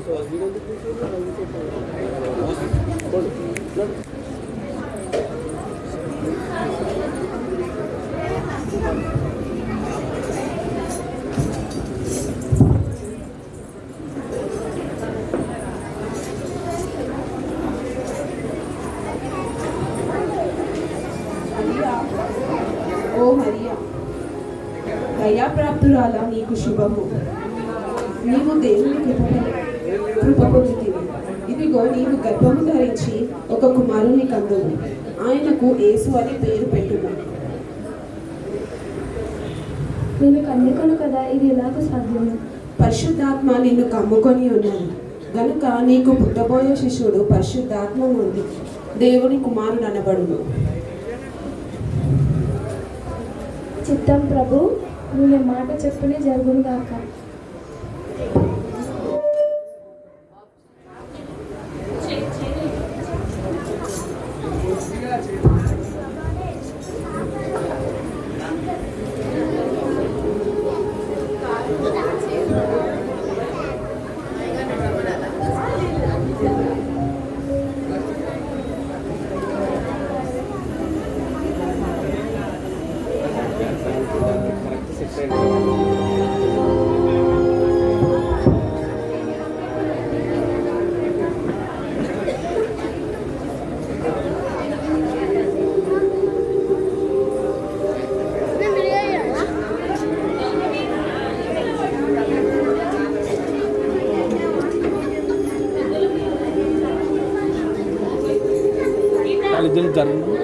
ఓ హరియా, దయాప్రాప్తురాలా నీకు శుభము. నీవు దేవుని కృప పొందితివి. ఇదిగో నీవు గర్భము ధరించి ఒక కుమారుని కందువు. ఆయనకు యేసు అని పేరు పెట్టుము. నేను కన్యకను కదా, ఇది ఎలాగ సాధ్యము? పరిశుద్ధాత్మ నిన్ను కమ్ముకొని ఉన్నది గనుక నీకు పుట్టబోయే శిశువుడు పరిశుద్ధాత్మ నుండి దేవుని కుమారుడు అనబడును. చిత్తం ప్రభు, నేను మాట చెప్పునే జరుగును గాక. ఇద్దరు జరుగు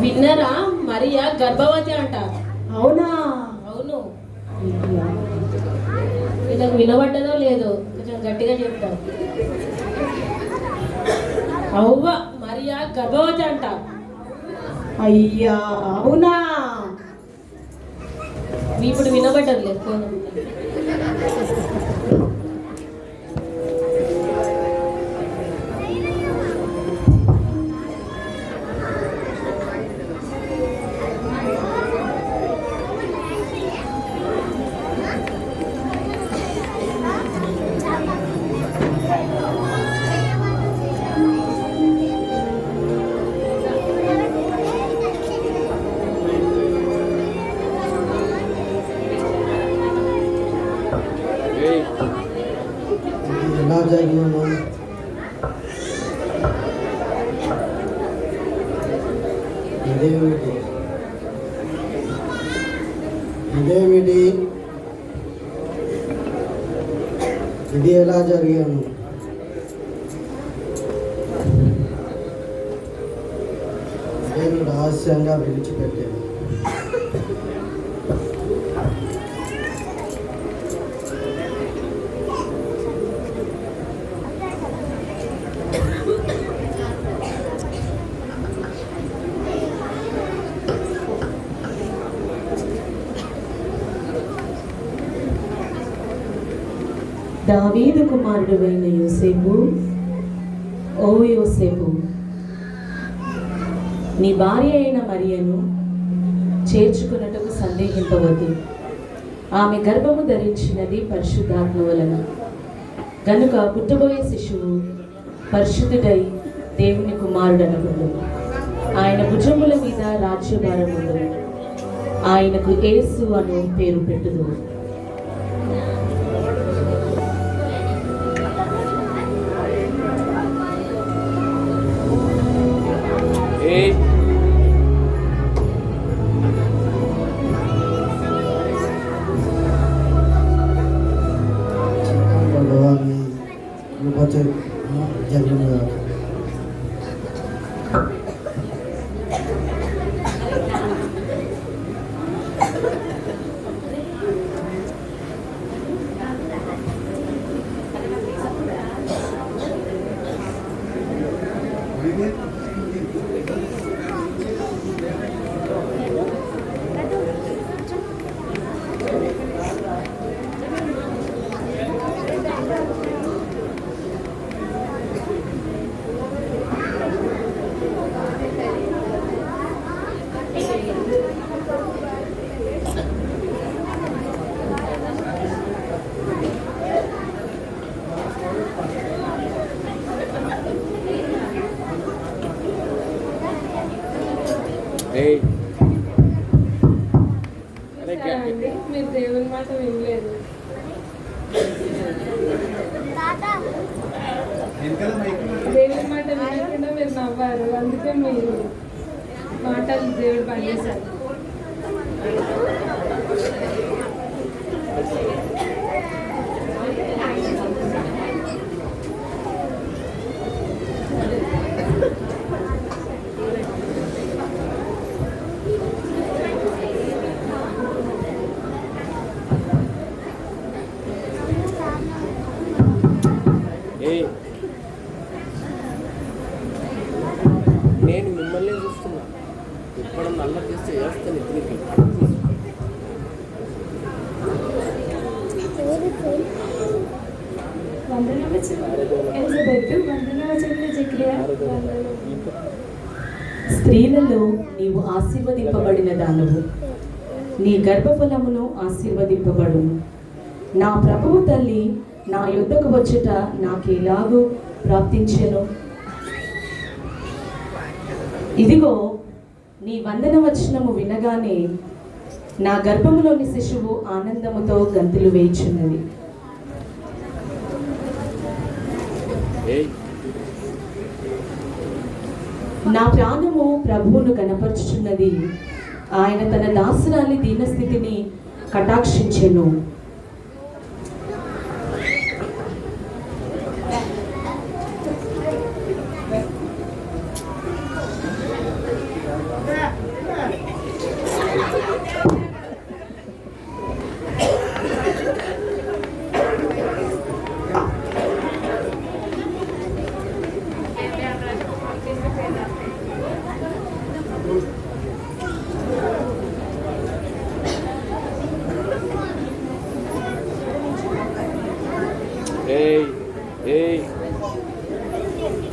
విన్నరా, మరియా గర్భవతి అంట. అవునా? అవును. వీళ్ళకి వినబడ్డదో లేదో కొంచెం గట్టిగా చెప్తాం. అవ్వ, మరియా గర్భవతి అంట. అయ్యా అవునా? ఇప్పుడు వినబడ్డది లేదు. ఎలా జరిగినాను? ఇదేమిటి ఇది ఎలా జరిగాను? నేను రహస్యంగా విడిచిపెట్టాను. దావీదు కుమారుడైన యోసేపు, ఓ యోసేపు, నీ భార్య అయిన మరియను చేర్చుకున్నట్టుకు సందేహింపవద్దు. ఆమె గర్భము ధరించినది పరిశుద్ధాత్మ వలన. గనుక పుట్టబోయే శిశువు పరిశుద్ధుడై దేవుని కుమారుడనగును. ఆయన భుజముల మీద రాజ్యభారముండు. ఆయనకు యేసు అను పేరు పెట్టుదు. భగవాన్ని కృపచే జరిగిన అండి మీరు దేవుని మాట వినలేదు. దేవుని మాట వినకుండా మీరు నవ్వారు, అందుకే మీరు మాటలు దేవుడు పనిచేశారు. నేను మిమ్మల్ని చూస్తున్నా. ఇప్పుడు నల్ల చేస్తే చేస్తాను ఇద్దరికి. స్త్రీలలో నీవు ఆశీర్వదింపబడిన దానవు, నీ గర్భఫలమును ఆశీర్వదింపబడును. నా ప్రభువు తల్లి నా యుద్ధకు వచ్చుట నాకెలాగూ ప్రాప్తించెను. ఇదిగో నీ వందన వచనము వినగానే నా గర్భములోని శిశువు ఆనందముతో గంతులు వేయుచున్నది. నా ప్రాణము ప్రభువును కనపరుచుచున్నది. ఆయన తన దాసురాలి దీనస్థితిని కటాక్షించెను.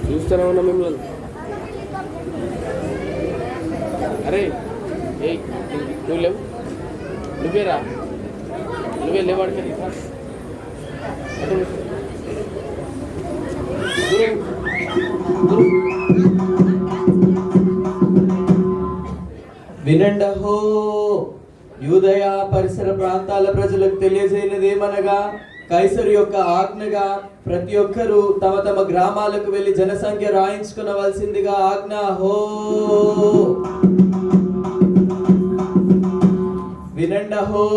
చూస్తూనే ఉన్నా మిమ్మల్ని. అరే నువ్వు లేవు, నువ్వేరా, నువ్వే లేవాడికి వినండహో, యూదయ పరిసర ప్రాంతాల ప్రజలకు తెలియజేయనిదేమనగా కైసరు యొక్క ఆజ్ఞగా ప్రతి ఒక్కరూ తమ తమ గ్రామాలకు వెళ్లి జనసంఖ్య రాయించుకునవలసిందిగా ఆజ్ఞ. హో వినండహో,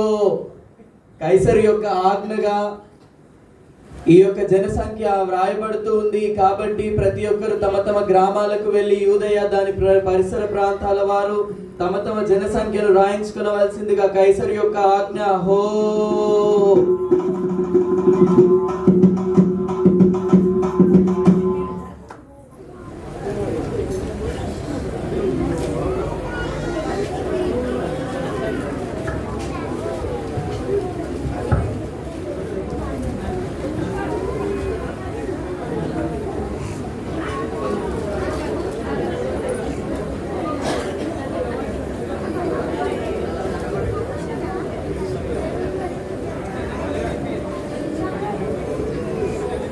కైసరు యొక్క ఆజ్ఞగా ఈ యొక్క జనసంఖ్య వ్రాయబడుతూ ఉంది. కాబట్టి ప్రతి ఒక్కరు తమ తమ గ్రామాలకు వెళ్లి యూదయ దాని పరిసర ప్రాంతాల వారు తమ తమ జనసంఖ్యను రాయించుకునవలసిందిగా కైసరు యొక్క ఆజ్ఞ. హో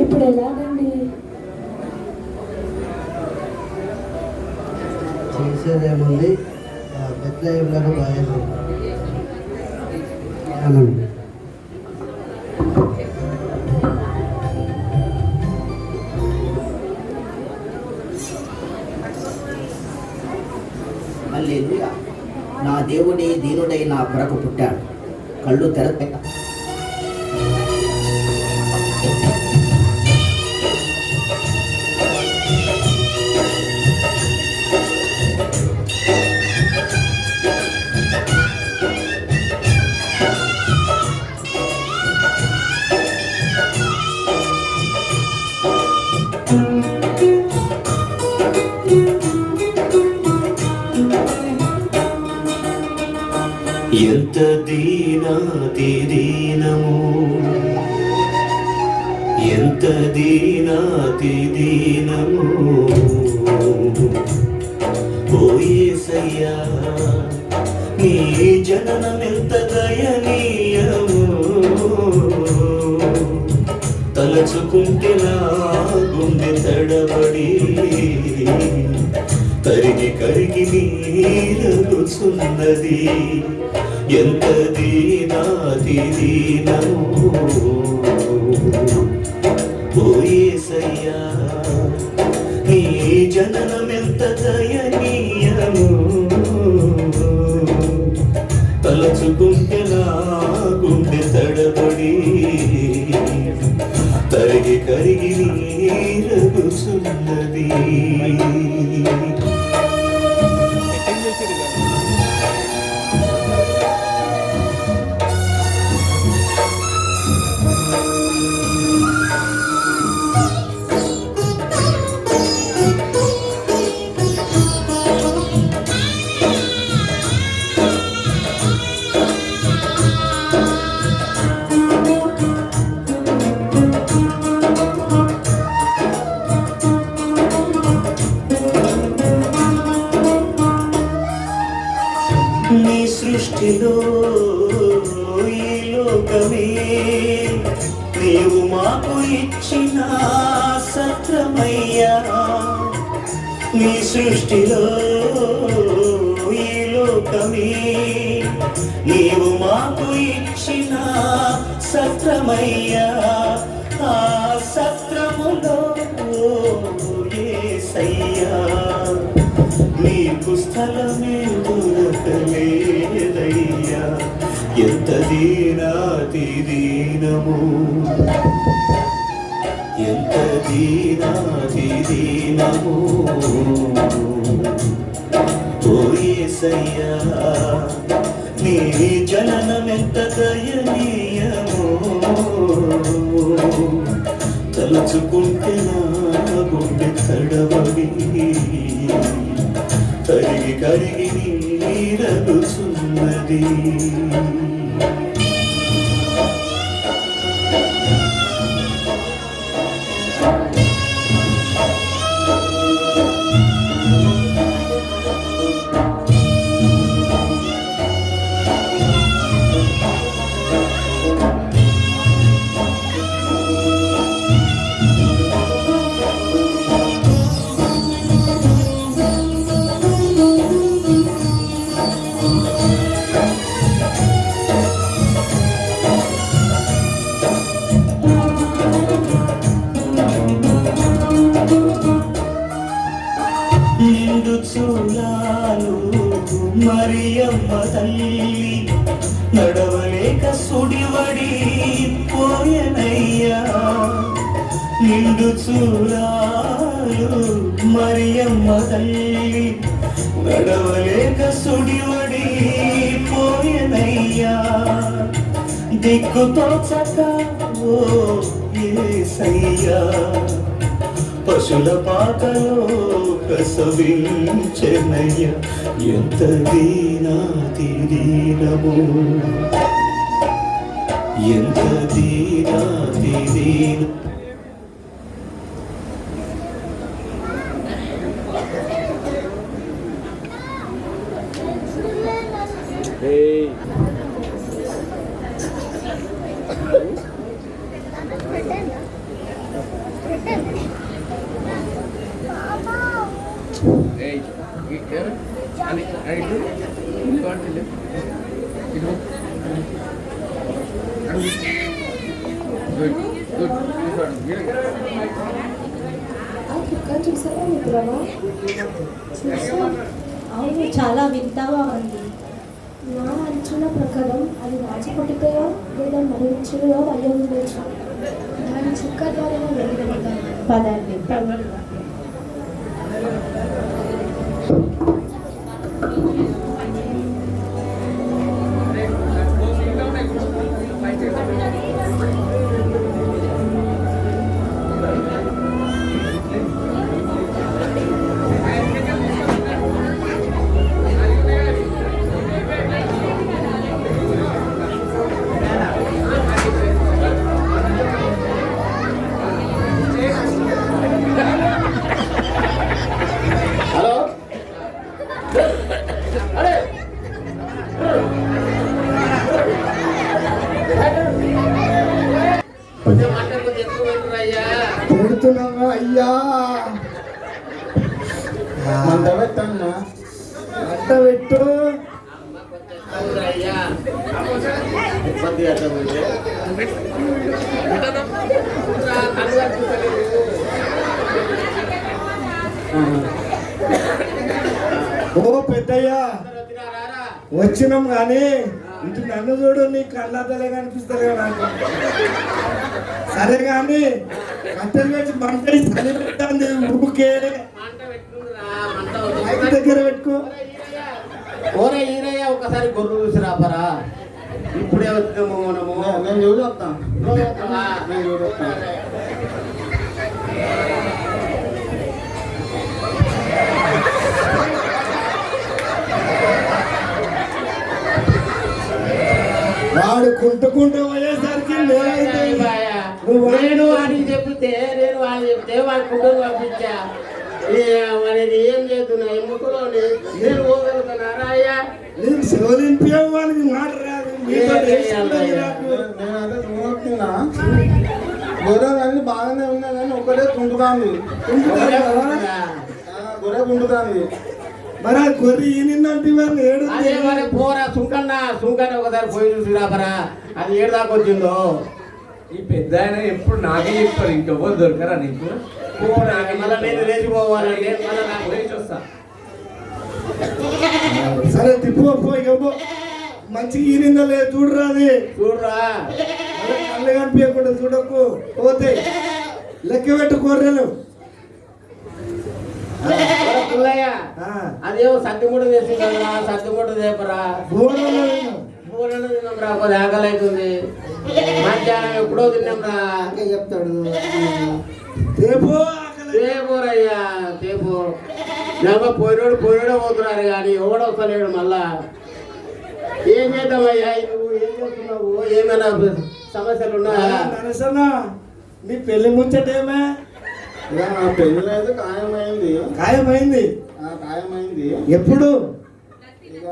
ఇప్పుడు ఎలాగండి? చేసేదేముంది బెత్లెహేములకు బయలు అనండి. హల్లెలూయా. నా దేవుని దీనుడై నా కొరకు పుట్టాడు. కళ్ళు తెరపెట్ట. ఎంత దీనాతి దీనము, ఎంత దీనాతి దీనము, ఓ యేసయ్యా నీ జననమెంత దయనీయము, తలచుకుంటే నా గుండె తడబడి కరిగి కరిగి నీరగుచున్నది. ఎంత దీనాతి దీనము, ఓ యేసయ్యా నీ జననమెంత దయనీయము, తలచుకుంటే నా గుండె తడబడి కరిగి కరిగి నీరగుచున్నది. నీ సృష్టిలో ఈ లోకమే నీవు మాకు ఇచ్చిన సత్రమయ్యా. నీ సృష్టిలో ఈ లోకమే నీవు మాకు ఇచ్చిన సత్రమయ్యా. ఆ సత్రములో యేసయ్యా నీకు స్థలమే దొరకలేదయ్యా. ఎంత దీనాతి దీనము, ఎంత దీనాతి దీనము, ఓ యేసయ్యా నీ జననమెంత దయనీయము, తలచుకుంటే నా గుండె తడబడి కరిగి కరిగి నీరగుచున్నది. నిండు చూలాలు మరియమ్మ తల్లి నడవలేక సుడివడి పోయనయ్యా. నిండు చూలాలు మరియమ్మ తల్లి నడవలేక సుడివడి పోయనయ్యా. దిక్కుతో చక్క ఓ యేసయ్యా పశుల పాకలో ప్రసవించెనయ్య. ఎంత దీనాతి దీనము, ఎంత దీనాతి దీన. అని ఇటు ఇటు ఇటు గుడ్ గుడ్ ఆ కుక్క చూసావా మిత్రమా? అవును, చాలా వింతగా ఉంది. నా అంచనా ప్రకారం అది రాజపుటికయో లేదా మరణించులో అయ్యి ఉండొచ్చు. దాని చుక్క ద్వారా వెళ్ళగలుగుతాం. పదండి. హలో అరే కొంచెం మాట్లాడు, కొంచెం ఎక్కువ పెట్టరా పెడుతున్నావా అయ్యా? మంట పెట్టన్నా, మంట పెట్టు. అయ్యా ఇబ్బంది అట్లా పోతే ఓ పెద్దయ్యా, వచ్చినాం కానీ ఇటు నన్ను చూడు, నీ కళ్ళతలే కనిపిస్తలే నాకు. సరే కానీ కట్టెలు పెట్టి మంట చలి పెట్టండి ఊరికే. మైక్ దగ్గర పెట్టుకో. ఓరే ఈరయ్య ఒకసారి గొర్రెలు చూసి రాపరా. ఇప్పుడే వచ్చాము మనము. నేను చూసి వస్తాను. నేను చూడొస్తాను. వాడు కుంటుకుంటూ పోయేసరికి నేను వాడికి చెప్తే వాడి కుటుంబం పంపించా. మరి ఏం చేస్తున్నా ఈ ముక్కులోని నేను పోగలుగుతున్నారా అయ్యా? నీకు శివలింపే వాళ్ళకి మాట రాదు. గొర్రెలు బాగానే ఉన్నాయి కానీ ఒకటే కుంటుతాంది. గొర్రె కుంటుతాంది. మరి ఆ గొర్రె ఈనిందంటే వాళ్ళు ఏడు. అదే మరి పోరా సుంకన్న ఒకసారి పోయి చూసి రాపరా. అది ఏడు దాకా వచ్చిందో. ఈ పెద్ద ఆయన ఎప్పుడు నాకే చెప్తాడు, ఇంకెవ్వరు దొరకరా నీకు? మళ్ళీ నేను లేచిపోవాలంటే మళ్ళీ నాకు లేచి వస్తా. సరే తిప్పుకో, ఇక మంచిగా ఈనిందా లేదు చూడరా. అది చూడరా, కళ్ళు కనిపించకుండా చూడకు. పోతే లెక్క పెట్టు గొర్రెలు. పుల్లయ్య అదేమో సత్తిముడు చేసి కదరా, సత్తిముడు తేపరా. బూరెలు తిన్నాం రా, కొద్ది ఆకలి అవుతుంది. మధ్యాహ్నం ఎప్పుడో తిన్నాం రా. చెప్తాడు తేపోరయ్యా తేపో. నాకు పోయినోడు పోతున్నారు కానీ ఎవడో వస్తలేడు. మళ్ళా ఏం చేద్దామయ్యా? నువ్వు ఏం చేస్తున్నావు? ఏమైనా సమస్యలు ఉన్నాయా? నరసన్న, నీ పెళ్లి ముచ్చటేమే? నా పెళ్ళి అయితే ఖాయమైంది. ఖాయమైంది? ఖాయమైంది. ఎప్పుడు? ఇక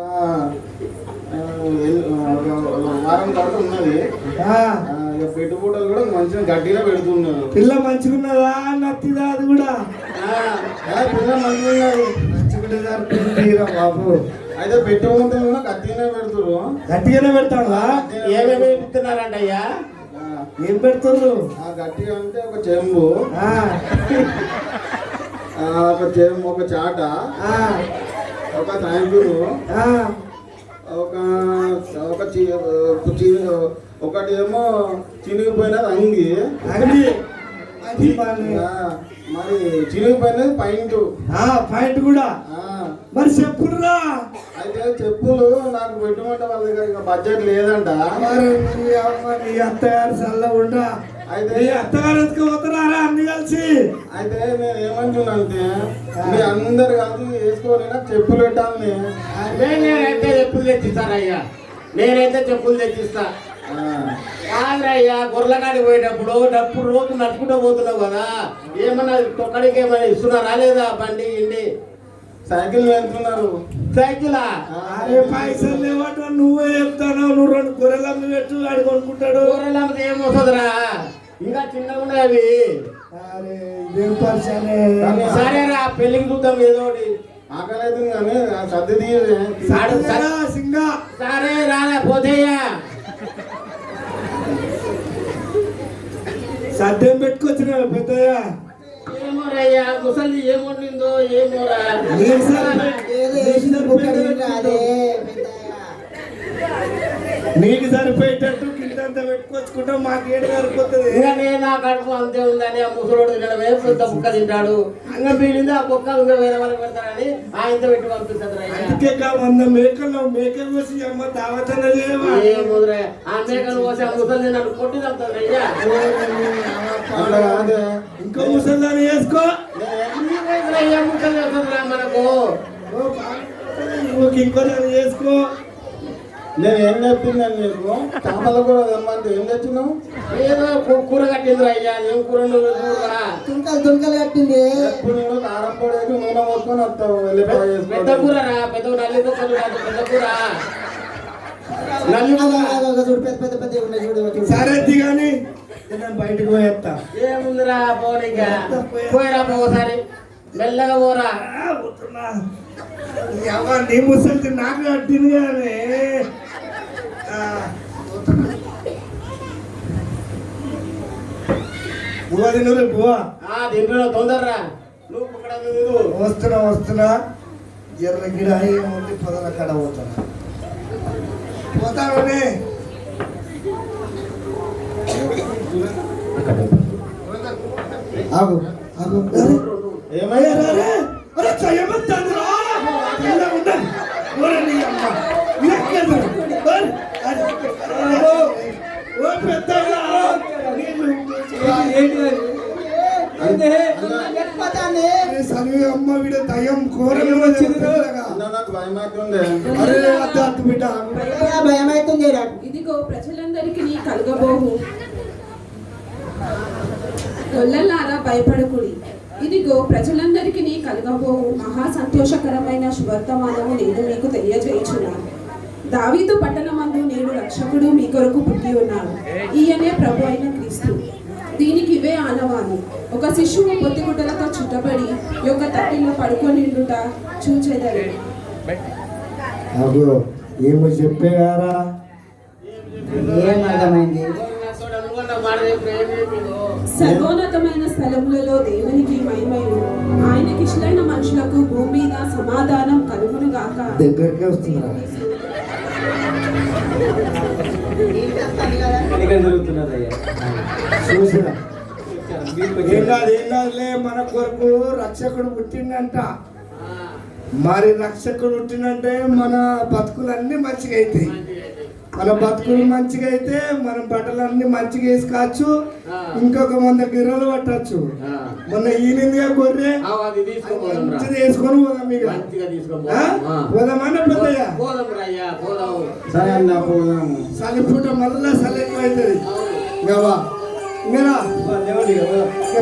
వారం తర్వాత ఉన్నది. ఇక పెట్టుబడులు కూడా మంచిగా గట్టిగా పెడుతున్నారు. పిల్ల మంచిగున్నదా నత్తిదా? అది కూడా పిల్ల మంచిగా మంచిగా బాబు. అయితే పెట్టుబడులు కూడా గట్టిగానే పెడుతురు. గట్టిగానే పెడతావా? ఏమేమి ఇస్తున్నారంట అయ్యా? ఏం పెడుతున్నారు? గట్టిగా అంటే ఒక చెంబు, ఒక చాట, ఒక ట్యాంకులు, ఒకటి ఏమో చినిగిపోయిన అంగి, మరి చినిగిపోయినది పాయింట్ కూడా. మరి చెప్పురా. అయితే చెప్పులు నాకు పెట్టుకుంటే వాళ్ళ దగ్గర ఇంకా బడ్జెట్ లేదంట. మరి అత్తగారు చల్ల ఉండా. అయితే అత్తగారు ఎత్తుకుపోతున్నారా అన్ని కలిసి? అయితే నేను ఏమంటున్నానంటే మీ అందరు కలిసి వేసుకోవాలి, నాకు చెప్పులు పెట్టాలని. నేనైతే చెప్పులు తెచ్చిస్తానయ్యా. నేనైతే చెప్పులు తెచ్చిస్తా. కాదయ్యా, గొర్రెలకాడికి పోయేటప్పుడు రోజు నడుచుకుంటూ పోతున్నావు కదా, ఏమన్నా తొక్కడికి ఏమైనా ఇస్తున్నారా లేదా? బండి ఇండి సైకిల్ వెళ్తున్నారు. సైకిలా? పైసలు లేవట నువ్వే చెప్తాను. నువ్వు 2 గొర్రెలమ్మి పెట్టు, ఆడు కొనుక్కుంటాడు. గొర్రెలమ్మితే ఏమొస్తుందిరా? ఇంకా చిన్నగా ఉన్నాయి అవి. ఇదేం పరిచయం? సరేరా, పెళ్ళికి చూద్దాం ఏదో ఒకటి. ఆకలి అవుతుంది కానీ ఆ సర్ది తీయదు. సాడురా సింగా సరే రాలే పోతేయ్యా. సద్యం పెట్టుకొచ్చిన పెద్దయ్య ఏమోరయ్యా ముసలి ఏమొండిందో ఏమోరా. నీకు సరిపోయేటట్టు కిందంతా పెట్టుకొచ్చుకుంటా మాకు ఏడు సరిపోతుంది. ఇంకా నేను నా కడుపు అంతే ఉందని ఆ ముసలోడు తినడమే పెద్ద ముక్క తింటాడు. ఇంకా మిగిలింది ఆ కుక్క ఇంకా వేరే వాళ్ళకి పెడతారని ఆయనతో పెట్టి పంపిస్తుంది. అందుకే 100 మేకలు కోసి అమ్మ దావతన ఏముద్రే ఆ మేకలు పోసి ఆ ముసలి నన్ను కొట్టి తగ్గుతుంది అయ్యా. అట్లా కాదే. ఇంకో ముసల్దాన్ని వేసుకో. అయ్యా ముసలి వస్తుందిరా మనకు. ఇంకో దాన్ని వేసుకో. నేను ఏం చెప్పిందని నీకు చేపల కూర తెమ్మంటే ఏం తెచ్చినావు? ఏదో కూర కట్టిందిరా అయ్యా. ఏం కూర కూరరా తుంకలు కట్టింది. ఎప్పుడు నేను కారం పొడి వేసి నూనె పోసుకొని వస్తావు వెళ్ళిపోయి పెద్ద కూరరా. పెద్ద నల్లి కుక్కలు కాదు పెద్ద కూర. నల్లి చూడు పెద్ద పెద్ద పెద్ద ఉన్నాయి చూడు. సరే కానీ నేను బయటకు పోయేస్తా. ఏముందిరా పోనీగా పోయిరా ఒకసారి మెల్లగా పోరా. నీ ముసలి నాకు కట్టింది కానీ నువ్వు పోవా. దీంట్లో తొందరరా. నువ్వు ఇక్కడ వస్తున్నా ఎర్ర గిడ ఏముంది పొదల కాడ పోతానే. ఆగు ఆగు ఏమయ్యా? అమ్మ వీడ దయ్యం కోరలు నాకు భయం అవుతుంది. అరే అద్దు బిడ్డ భయం అవుతుంది. ఇదిగో ప్రజలందరికీ నీ కలగబోవు గొల్లలారా భయపడకుడి. ఇదిగో ప్రజలందరికీ నీ కలగబోవు మహా సంతోషకరమైన శుభవర్తమానము నేను మీకు తెలియజేయుచున్నాను. దావీదు పట్టణమందు నేడు రక్షకుడు మీ కొరకు పుట్టి ఉన్నాడు. ఈయనే ప్రభు అయిన క్రీస్తు. దీనికి ఇవే ఆనవాలు. ఒక శిశువు పొత్తిగుడ్డలతో చుట్టబడి యొక్క తట్టిలో పడుకొనిండుట చూచెదరు. ఏమో చెప్పేవారా? ఏం అర్థమైంది? సర్వోన్నతమైన స్థలములలో దేవునికి మహిమయు ఆయనకి ఇష్టమైన మనుషులకు భూమి మీద సమాధానం కలుగును గాక. దగ్గరకే వస్తుందా? చూసినా ఏం కాదులే. మన కొరకు రక్షకుడు పుట్టిందంట. మరి రక్షకుడు పుట్టినంటే మన బతుకులన్నీ మంచిగా అవుతాయి. మన బతుకులు మంచిగా అయితే మన బట్టలన్నీ మంచిగా వేసుకోవచ్చు. ఇంకొక 100 గిర్రలు పట్టచ్చు. మొన్న ఈనిందిగా గొర్రె మంచిది వేసుకొని పోదాం. ఇక పోదామన్నా పెద్దయ్యా సరే అన్న పోదాము. చలిపూట మళ్ళా చలి ఎక్కువ అవుతుంది. ఇంకా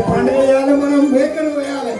పండుగ వేయాలి. మనం మేకలు పోయాలి.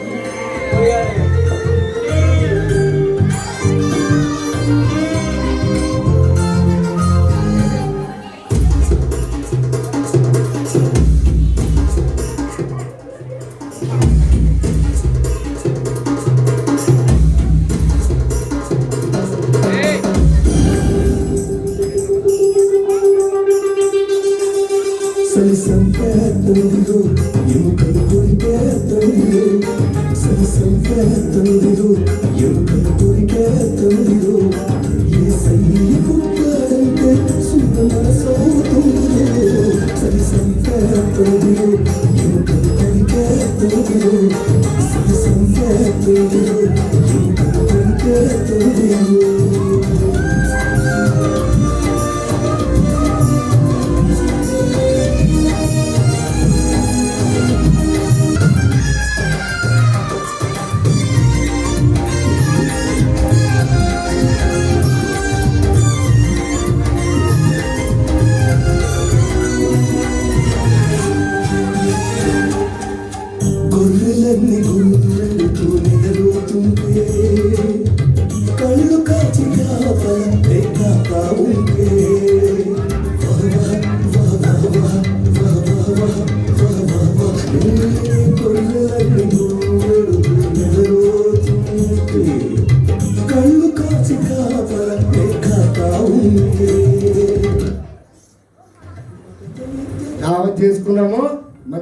గొర్రెలన్నీ గుర్రెలతో నిద్రపోతుంది.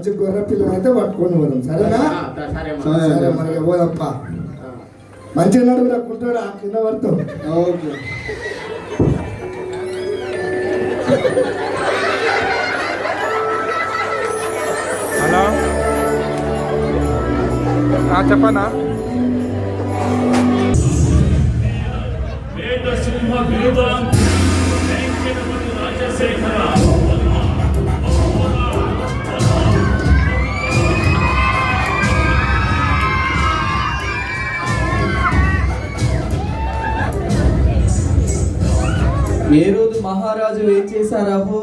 మంచి గొర్రె పిల్లలు అయితే పట్టుకొని పోదాం సరేనా సరే సరే మరి పోదాంపా మంచిగా నడుగురా కుంటాడా కింద పడతాం ఓకే హలో చెప్పనా ఏ రోజు మహారాజు ఏం చేశారహో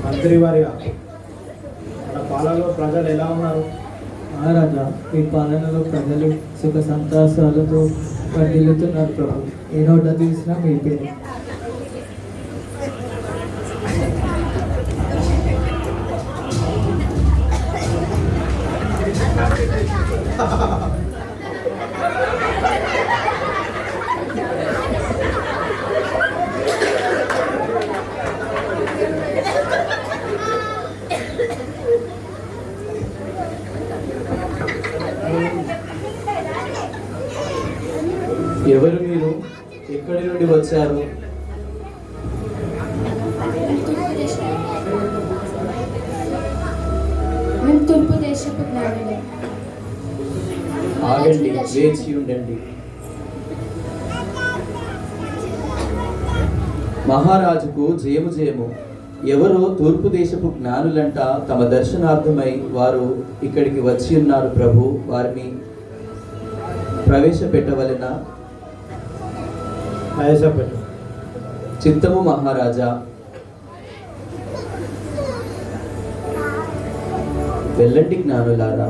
మంత్రి వారిగా మన పాలనలో ప్రజలు ఎలా ఉన్నారు? మహారాజా ఈ పాలనలో ప్రజలు సుఖ సంతోషాలతో వర్ధిల్లుతున్నారు ప్రభు. ఏ నోట తీసినా మీ పేరు. ఎవరు మీరు? ఎక్కడి నుండి వచ్చారు? మేము తూర్పు దేశపు జ్ఞానులే. ఆగండి, వేచి ఉండండి. మహారాజుకు జయము జయము. ఎవరో తూర్పు దేశపు జ్ఞానులంట తమ దర్శనార్థమై వారు ఇక్కడికి వచ్చి ఉన్నారు ప్రభు. వారిని ప్రవేశపెట్టవలెనా? చిత్తము మహారాజా. వెళ్ళండి జ్ఞానులారా.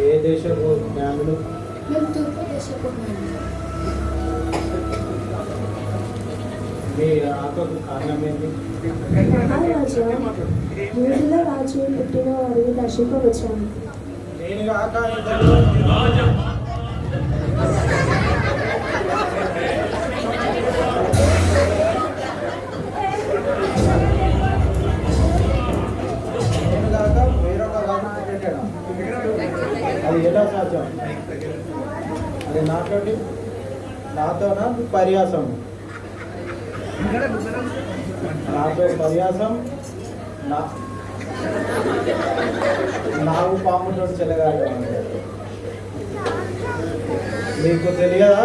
ఏ దేశపు జ్ఞానులు? మేము తూర్పు దేశపు జ్ఞానులు. మీ ఆకకు కారణం ఏంటి? మహారాజా, యూదుల రాజు పుట్టిన వారిని దర్శింపవచ్చాను. నేను కాక వేరొక రాజు పెట్టాడు. అది ఎలా సాధ్యం? అది నాతోనా పర్యాసం? నాతో పర్యాసం నాకు పాముతో చెలగాడు. మీకు తెలియదా?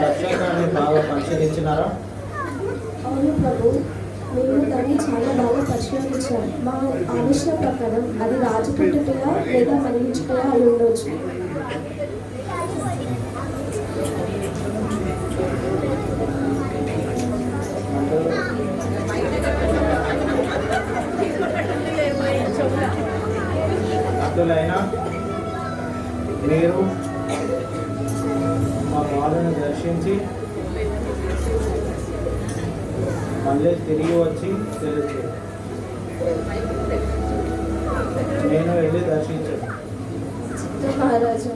రక్షకాన్ని బాగా పరిశీలించినారా? అవును ప్రభు, మేము దాన్ని చాలా బాగా పరిశీలించాం. మా ఆలోచన ప్రకారం అది రాజు పుట్టుకలా లేదా మరణించుకలా అయి ఉండవచ్చు. అటులైనా మీరు మా బాలను దర్శించి మళ్ళీ తిరిగి వచ్చి తెలుసు. నేను వెళ్ళి దర్శించాను. మహారాజా,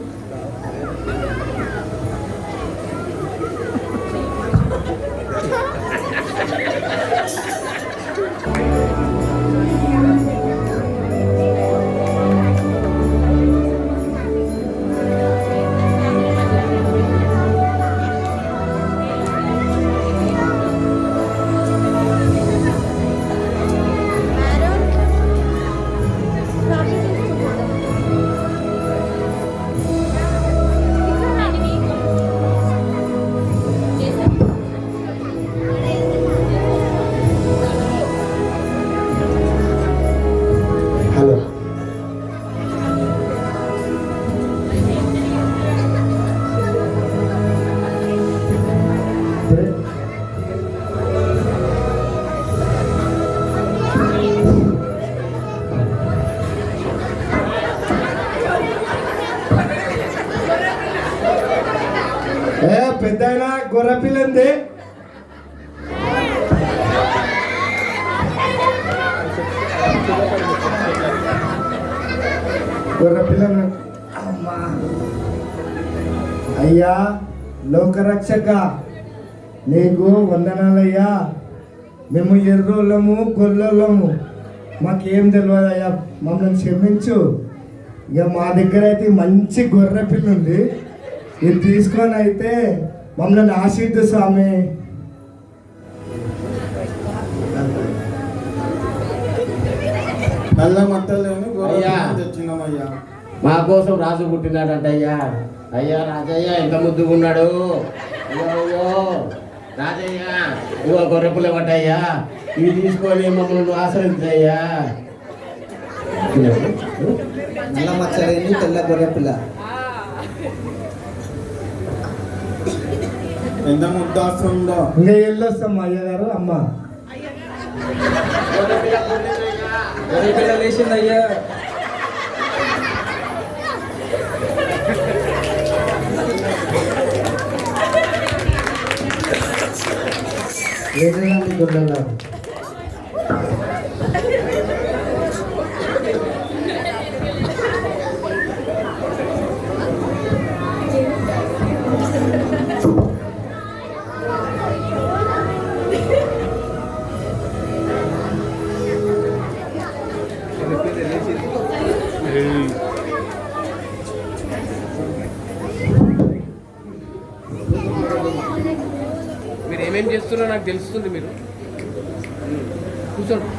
పెద్దయినా గొర్రె పిల్లంది గొర్రె పిల్లను అమ్మా అయ్యా లోకరక్షక నీకు వందనాలయ్యా. మేము ఎర్రోళ్ళము గొల్లోళ్ళము, మాకేం తెలియదు అయ్యా, మమ్మల్ని క్షమించు. ఇక మా దగ్గర అయితే మంచి గొర్రె పిల్ల ఉంది, ఇది తీసుకొని అయితే మమ్మల్ని ఆశీర్వదించు స్వామి. నల్ల మట్టలేని అయ్యా. తెచ్చినామయ్యా. మా కోసం రాజు పుట్టినాడంట అయ్యా. అయ్యా రాజయ్య ఎంత ముద్దుగా ఉన్నాడు. అయ్యో అయ్యో రాజయ్య ఇవో గొర్రెపులు పడ్డాయ్యా, ఇవి తీసుకొని మమ్మల్ని ఆశ్రయించయ్యా. నల్ల మచ్చలేని తెల్ల గొర్రె పిల్ల. ఎంత ముద్దాస్తుందో. ఇంకా వెళ్ళొస్తాం అయ్య గారు. అమ్మ గొర్రె పిల్ల లేచిందయ్యా. లేదండి గొర్రెలు. మీరు ఏమేం చేస్తున్నారో నాకు తెలుస్తుంది. మీరు కూర్చోండి.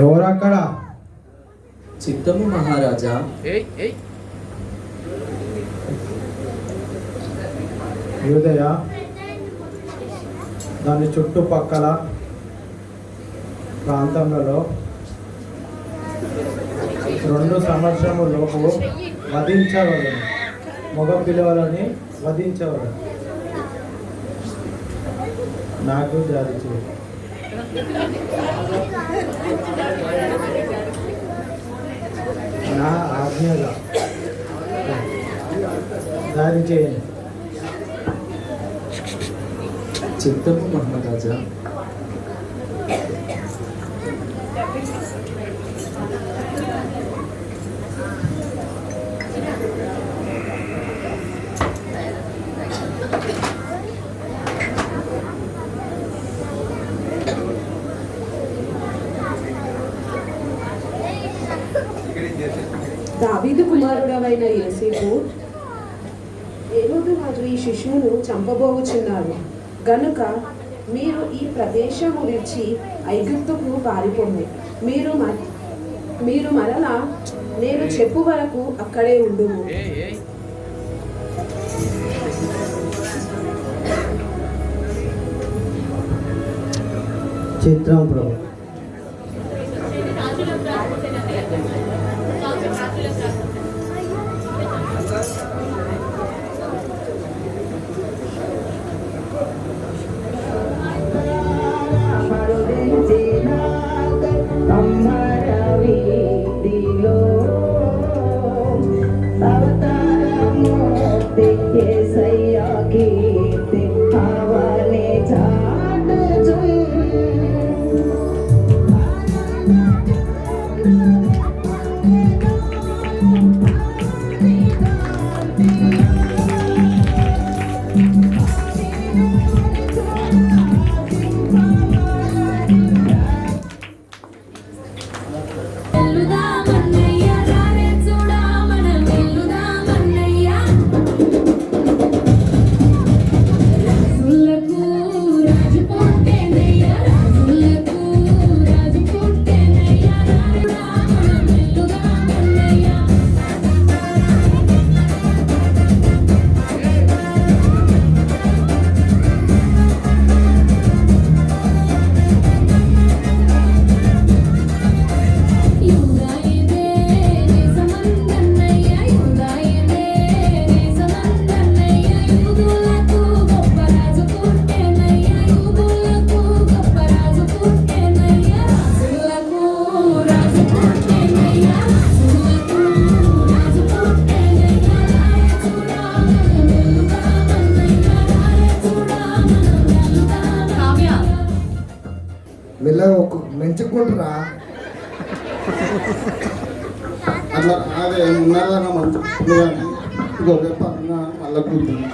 ఎవరక్కడ? చిత్తము మహారాజా. యూదయ దాని చుట్టుపక్కల ప్రాంతంలో 2 సంవత్సరములోపు వధించవలను. మగ పిల్లలని వధించవలను. నాకు జారీ చేయండి. నా ఆజ్ఞగా జారీ చేయండి. చిత్తము మహారాజా. దావీదు కుమారుడవైన యోసేపు, హేరోదు రాజు ఈ శిశువును చంపబోచున్నాడు గనుక మీరు ఈ ప్రదేశము విడిచి ఐగుప్తుకు పారిపోండి. మీరు మరలా నేను చెప్పు వరకు అక్కడే ఉండుము. చిత్రం ప్రభు. మెల్లగా ఒక మెంచుకుంటురా. అట్లా అదే ఉన్నదాకా మంచి మళ్ళీ కూర్చుంది.